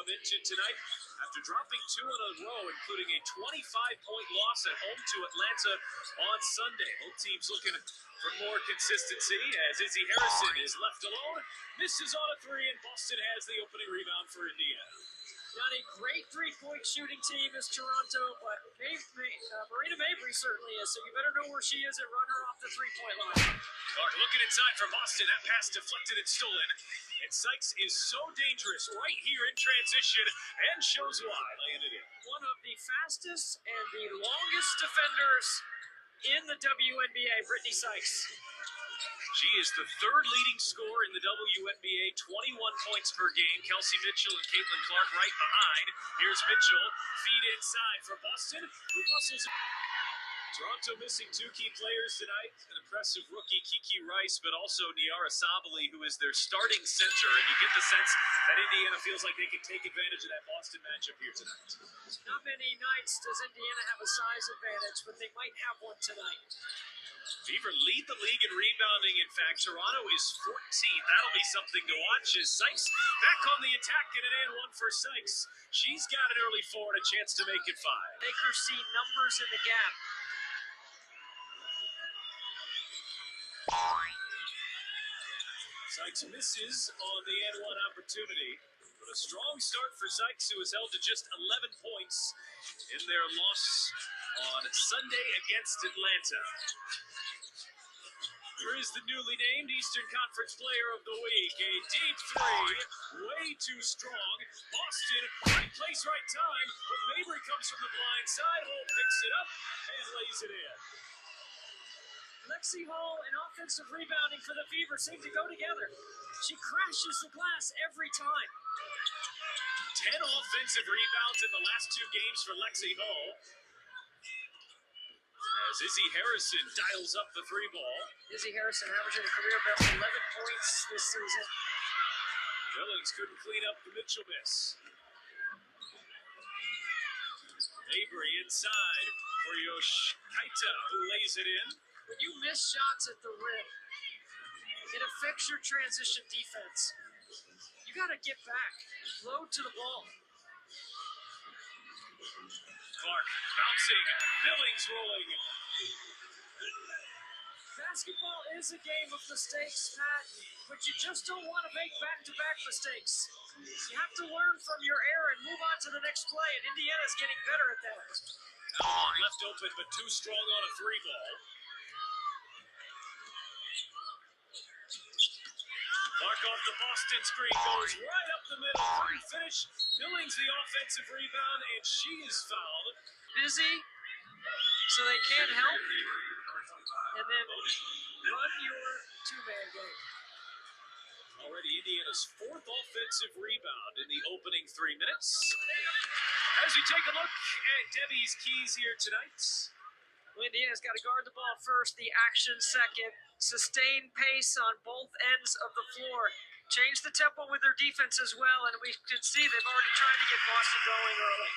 mentioned tonight, after dropping 2 in a row, including a 25-point loss at home to Atlanta on Sunday. Both teams looking for more consistency as Izzy Harrison is left alone, misses on a 3, and Boston has the opening rebound for Indiana. Not a great three-point shooting team is Toronto, but Marina Mabrey certainly is, so you better know where she is and run her off the three-point line. Clark looking inside for Boston. That pass deflected and stolen. And Sykes is so dangerous right here in transition and shows why, laying it in. One of the fastest and the longest defenders in the WNBA, Brittany Sykes. She is the 3rd leading scorer in the WNBA, 21 points per game. Kelsey Mitchell and Caitlin Clark right behind. Here's Mitchell, feed inside for Boston, who muscles. Toronto missing 2 key players tonight. An impressive rookie, Kiki Rice, but also Niara Sabally, who is their starting center. And you get the sense that Indiana feels like they can take advantage of that Boston matchup here tonight. Not many nights does Indiana have a size advantage, but they might have one tonight. Fever lead the league in rebounding. In fact, Toronto is 14th. That'll be something to watch as Sykes back on the attack, and an and 1 for Sykes. She's got an early 4 and a chance to make it 5. Make her see numbers in the gap. Sykes misses on the and 1 opportunity. But a strong start for Sykes, who was held to just 11 points in their loss on Sunday against Atlanta. Here is the newly named Eastern Conference Player of the Week. A deep 3, way too strong. Boston, right place, right time. But Mabrey comes from the blind side. Hall picks it up and lays it in. Lexi Hall and offensive rebounding for the Fever seem to go together. She crashes the glass every time. 10 offensive rebounds in the last 2 games for Lexi Hall. As Izzy Harrison dials up the 3 ball. Izzy Harrison averaging a career best 11 points this season. Billings couldn't clean up the Mitchell miss. Mabrey inside for Yoshikaita, who lays it in. When you miss shots at the rim, it affects your transition defense. You got to get back, load to the ball. Clark bouncing, Billings rolling. Basketball is a game of mistakes, Pat, but you just don't want to make back-to-back mistakes. You have to learn from your error and move on to the next play, and Indiana's getting better at that. Allen left open, but too strong on a 3 ball. Clark off the Boston screen, goes right up the middle. Great finish. Billings the offensive rebound, and she is fouled. Busy, so they can't help. And then run your 2-man game. Already Indiana's 4th offensive rebound in the opening 3 minutes. As we take a look at Debbie's keys here tonight. Indiana's got to guard the ball first, the action second, sustain pace on both ends of the floor, change the tempo with their defense as well, and we can see they've already tried to get Boston going early.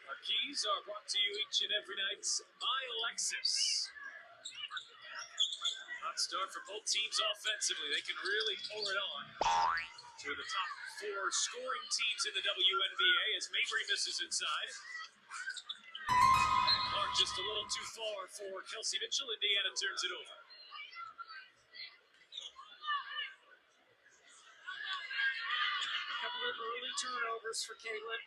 Our keys are brought to you each and every night by Alexis. Hot start for both teams offensively. They can really pour it on to the top 4 scoring teams in the WNBA as Mabrey misses inside. Clark just a little too far for Kelsey Mitchell. Indiana turns it over. A couple of early turnovers for Caitlin.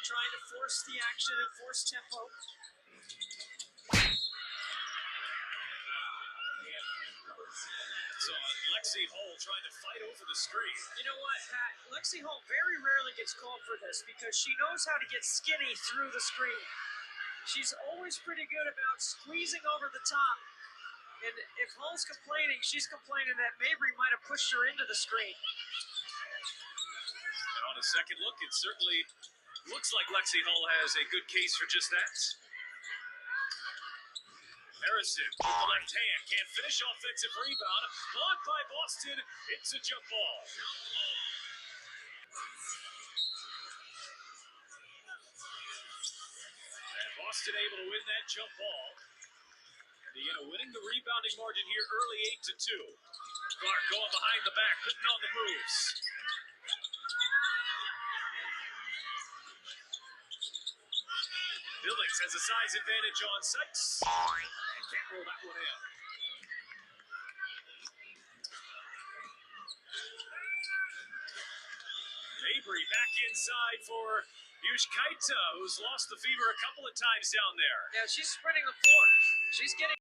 Trying to force the action and force tempo. So Lexi Hall trying to fight over the screen. You know what, Pat? Lexi Hall very rarely gets called for this because she knows how to get skinny through the screen. She's always pretty good about squeezing over the top. And if Hall's complaining, she's complaining that Mabrey might have pushed her into the screen. And on a second look, it certainly looks like Lexi Hall has a good case for just that. Harrison with the left hand, can't finish, offensive rebound. Blocked by Boston, it's a jump ball. And Boston able to win that jump ball. Indiana winning the rebounding margin here early, 8-2. Clark going behind the back, putting on the moves. Billings has a size advantage on Sykes. And can't roll that one in. Mabry back inside for Yushkaita, who's lost the fever a couple of times down there. Yeah, she's spreading the floor. She's getting